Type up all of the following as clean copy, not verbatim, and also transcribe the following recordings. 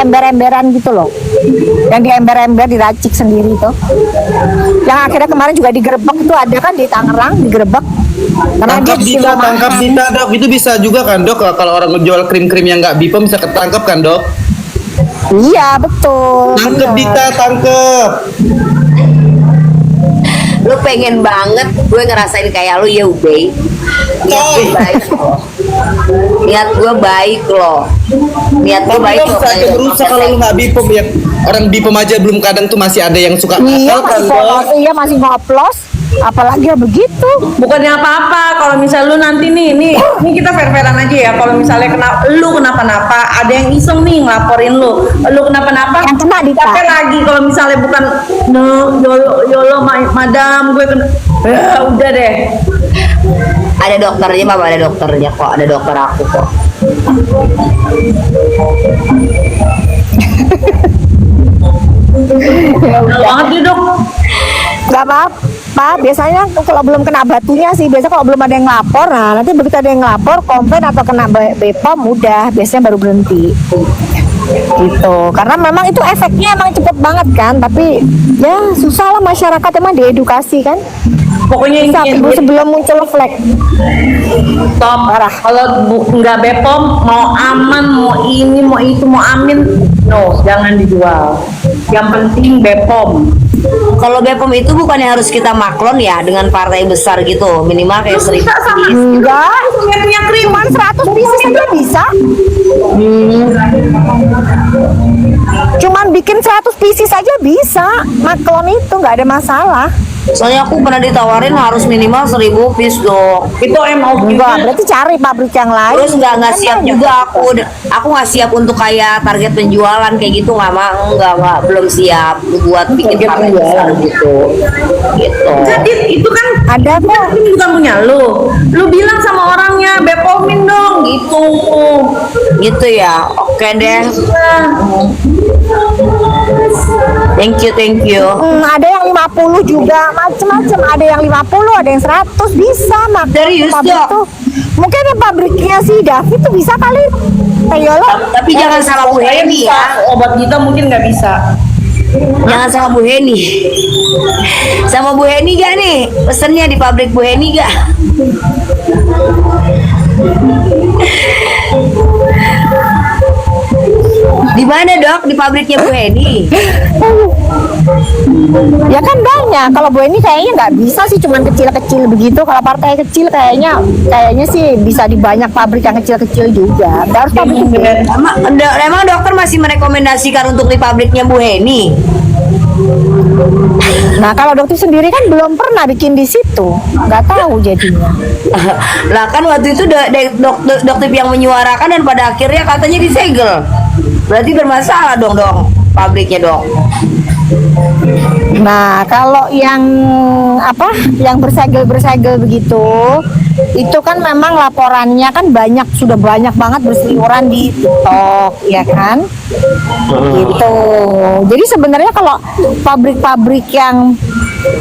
ember-emberan gitu loh, yang di ember-ember diracik sendiri tuh, yang akhirnya kemarin juga digerebek itu ada kan di Tangerang, digerebek karena dia Tangkap Dita dok, itu bisa juga kan dok, kalau orang ngejual krim-krim yang nggak BPOM bisa ketangkep kan dok? Iya betul. Tangkep Dita, tangkep. Lu pengen banget gue ngerasain kayak lu ya Ubay. Niat gue baik loh. Niat gue baik loh. Tapi lo berusaha kalau lu nggak BPOM ya. Orang BPOM aja belum, kadang tuh masih ada yang suka Iya nakal kan masih dok. iya masih ngoplos, apalagi ya begitu. Bukannya apa-apa kalau misalnya lu nanti nih kita fair-fairan aja ya. Kalau misalnya lu kenapa-napa, ada yang iseng nih ngelaporin lu kenapa-napa, Yang kena Dita. capek lagi kalau misalnya bukan yolo madam gue kena. Udah deh. Ada dokternya, Mama, ada dokternya kok. Ada dokter aku kok. Banget nih dok. Gak apa-apa, biasanya kalau belum kena batunya sih, biasanya kalau belum ada yang ngelapor, nah nanti begitu ada yang ngelapor, komplain atau kena BPOM, udah biasanya baru berhenti gitu. Karena memang itu efeknya emang cepet banget kan, tapi ya susah lah masyarakat emang diedukasi kan. Pokoknya Bisa sebelum muncul flag. Tom, kalau nggak BPOM, mau aman, mau ini, mau itu, mau amin, no, jangan dijual. Yang penting BPOM. Kalau BPOM itu bukannya harus kita maklon ya dengan partai besar gitu, minimal kayak 1000 Bisa sama. Enggak, Punya krim. cuman 100 pieces aja bisa. Cuman bikin 100 pieces aja bisa. Maklon itu nggak ada masalah. Soalnya aku pernah ditawarin harus minimal 1000 piece dok. Itu MOQ. Enggak, berarti cari pabrik yang lain. Terus nggak Kan siap banyak. juga aku nggak siap untuk kayak target penjualan kayak gitu, nggak belum siap buat bikin partai besar gitu. Jadi itu kan Ada kok. ini bukan punya lu. Lu bilang sama orangnya BPOM-in dong gitu. Gitu ya. Oke deh. Thank you. Ada yang 50 juga, macem-macem. Ada yang 50, ada yang 100, bisa mak. Serius, Pabrik Dok? tuh. Mungkin yang pabriknya si David tuh bisa kali. Teyolo. Tapi jangan sama Bu Heni ya. Obat kita mungkin nggak bisa. Jangan sama Bu Heni. Sama Bu Heni gak nih? Pesennya di pabrik Bu Heni gak? Di mana dok? Di pabriknya Bu Heni? Ya kan banyak. Kalau Bu ini kayaknya nggak bisa sih, cuman kecil-kecil begitu. Kalau partai kecil kayaknya sih bisa di banyak pabrik yang kecil-kecil juga. Nggak harus pabrik gede. Emang dokter masih merekomendasikan untuk di pabriknya Bu Heni? Nah kalau dokter sendiri kan belum pernah bikin di situ, nggak tahu jadinya. Lah kan waktu itu dokter yang menyuarakan dan pada akhirnya katanya disegel. Berarti bermasalah dong pabriknya dong. Nah kalau yang yang bersegel begitu, itu kan memang laporannya kan sudah banyak banget berseliweran di TikTok, ya kan? Gitu. Jadi sebenarnya kalau pabrik-pabrik yang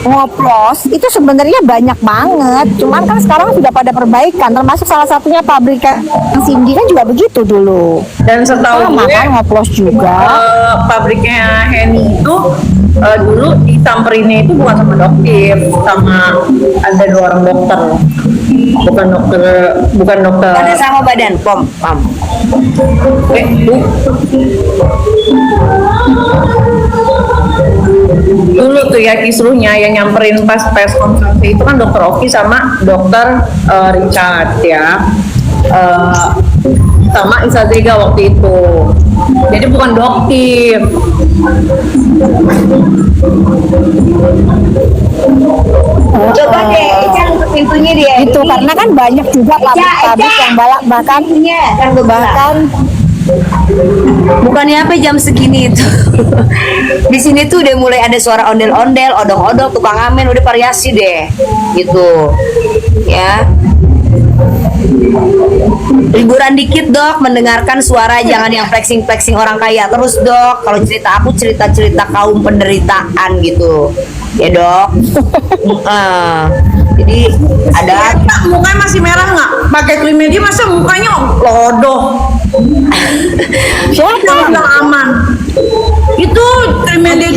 ngoplos itu sebenarnya banyak banget, cuman kan sekarang sudah pada perbaikan, termasuk salah satunya pabrik yang Cindy kan juga begitu dulu. Dan setahu Sama gue kan ngoplos juga. pabriknya Heni itu dulu ditamperinnya itu bukan sama dokter, sama ada 2 orang dokter. Bukan dokter. Ada sama badan pom. Dulu tuh ya kisruhnya yang nyamperin pas press conference itu kan dokter Oki sama dokter Richard ya. Sama Isa Zega waktu itu. Jadi bukan dokter. Coba deh, Ica untuk pintunya dia. Itu karena kan banyak juga pabrik-pabrik yang bahkan Bukannya apa jam segini itu. Di sini tuh udah mulai ada suara ondel-ondel, odong-odong, tukang amin, udah variasi deh. Gitu. Ya. Liburan dikit dok, mendengarkan suara, jangan yang flexing orang kaya terus dok. Kalau cerita aku cerita kaum penderitaan gitu, ya dok. Jadi ada. Mukanya masih merah nggak? Pakai krim media masa mukanya lodoh? siapa? Yang aman.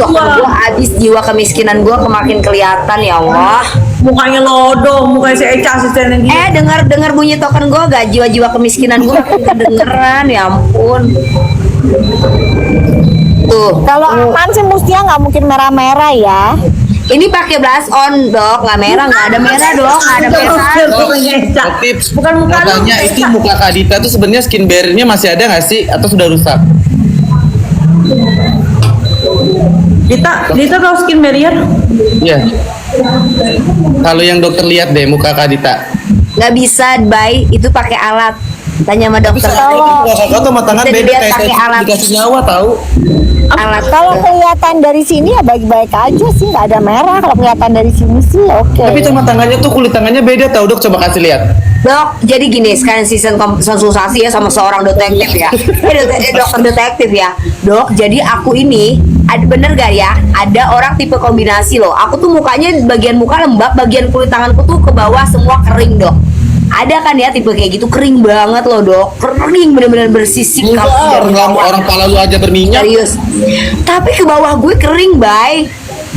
dokter gue habis, jiwa kemiskinan gue kemakin kelihatan ya Allah. Mukanya lodo, mukanya si Eca asistennya dia. Dengar bunyi token gue gak, jiwa-jiwa kemiskinan gue kedengeran, ya ampun. Tuh, Kalau aman sih Mustia nggak mungkin merah-merah ya. ini pakai blush on dok, nggak merah, nggak ada merah dok, nggak ada merah. Tips. Bukan muka lu, Katanya itu muka Kak Dita tuh sebenarnya skin barrier-nya masih ada nggak sih atau sudah rusak? Dita tahu skin barrier? Iya. Kalau yang dokter lihat deh muka Kak Dita. Nggak bisa, bay, itu pakai alat. Tanya sama dokter. Kakak tuh sama tangan Bisa beda dilihat kayak pakai alat. dikasih nyawa tahu. Alat. Kalau kelihatan dari sini ya baik-baik aja sih, nggak ada merah. Kalau kelihatan dari sini sih oke. Tapi sama tangannya tuh kulit tangannya beda tahu dok, coba kasih lihat. Dok, jadi gini, sekarang season konsultasi ya sama seorang detektif ya. Dokter detektif ya. Dok, jadi aku ini bener gak ya? Ada orang tipe kombinasi loh. Aku tuh mukanya bagian muka lembab, bagian kulit tanganku tuh ke bawah semua kering dok. Ada kan ya tipe kayak gitu, kering banget loh dok, kering bener-bener bersisik. Enggak, orang pala lu aja berminyak. Serius. Tapi ke bawah gue kering, bay.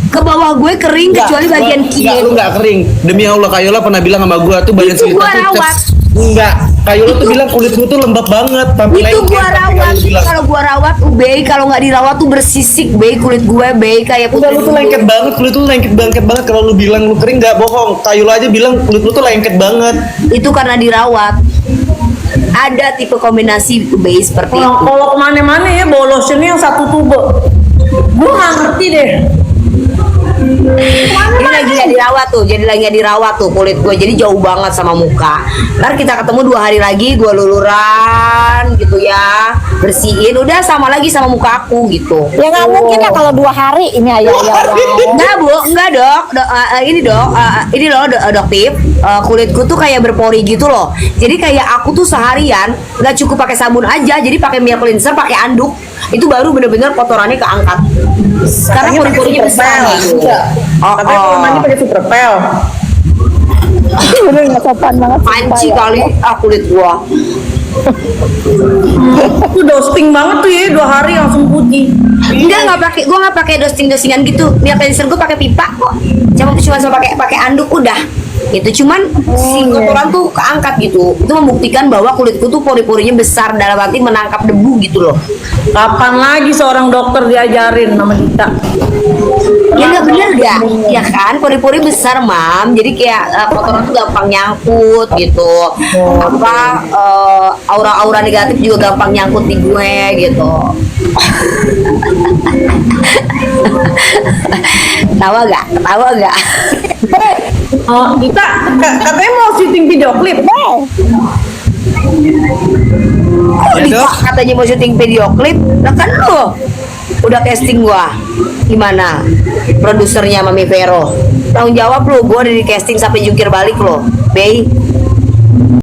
Ke bawah gue kering kecuali bagian Enggak, lu kiri. enggak kering. Demi Allah Kayola pernah bilang sama gua tuh badan Itu Selita gua tuh rawat. Enggak, Kayola tuh bilang kulit lu tuh lembab banget sampai Itu lengket, gua sampai rawat. Kayola bilang. Kalau gua rawat, bay, kalau nggak dirawat tuh bersisik, bay, kulit gue, bay, kayak Udah lu tuh dulu. lengket banget, kulit lu lengket banget kalau lu bilang lu kering enggak bohong. Kayola aja bilang kulit lu tuh lengket banget. Itu karena dirawat. Ada tipe kombinasi bay seperti itu. Kalau kemana-mana ya bawa lotionnya yang satu tube. Gue nggak ngerti deh. Ini lagi nggak dirawat tuh, jadi lagi nggak dirawat tuh kulit gue, jadi jauh banget sama muka. Ntar kita ketemu 2 hari lagi, gue luluran gitu ya, bersihin, udah sama lagi sama muka aku gitu. Ya nggak mungkin ya kalau 2 hari ini ya. Enggak bu, enggak dok, ini dok, ini loh dok Tip, kulitku tuh kayak berpori gitu loh. Jadi kayak aku tuh seharian nggak cukup pakai sabun aja, jadi pakai milk cleanser, pakai anduk, itu baru bener-bener kotorannya keangkat. Karena pori-porinya besar. Gitu. Katanya kalau mandi pakai super pel. Udah nggak sopan banget. Panci sumpah kali kulit gua. Itu dosting banget tuh ya, 2 hari langsung putih. Nggak pakai, gua nggak pakai dosingan gitu. Milk cleanser gua pakai pipa kok. Cuma pakai anduk udah. Itu cuman si kotoran tuh keangkat gitu. Itu membuktikan bahwa kulitku tuh pori-porinya besar, dalam arti menangkap debu gitu loh. Kapan lagi seorang dokter diajarin sama Dita? Ya nggak bener gak? Ya kan, pori-pori besar mam. Jadi kayak kotoran tuh gampang nyangkut gitu. Apa aura-aura negatif juga gampang nyangkut di gue gitu. Tawa gak? Tawa gak? Oh, Dita, katanya mau syuting video klip. Kok Ya, Dita Dok. katanya mau syuting video klip? Nah kan lo udah casting gua. Gimana? Produsernya Mami Vero. Tanggung jawab lo, gua udah di casting sampai jungkir balik lo. Bay,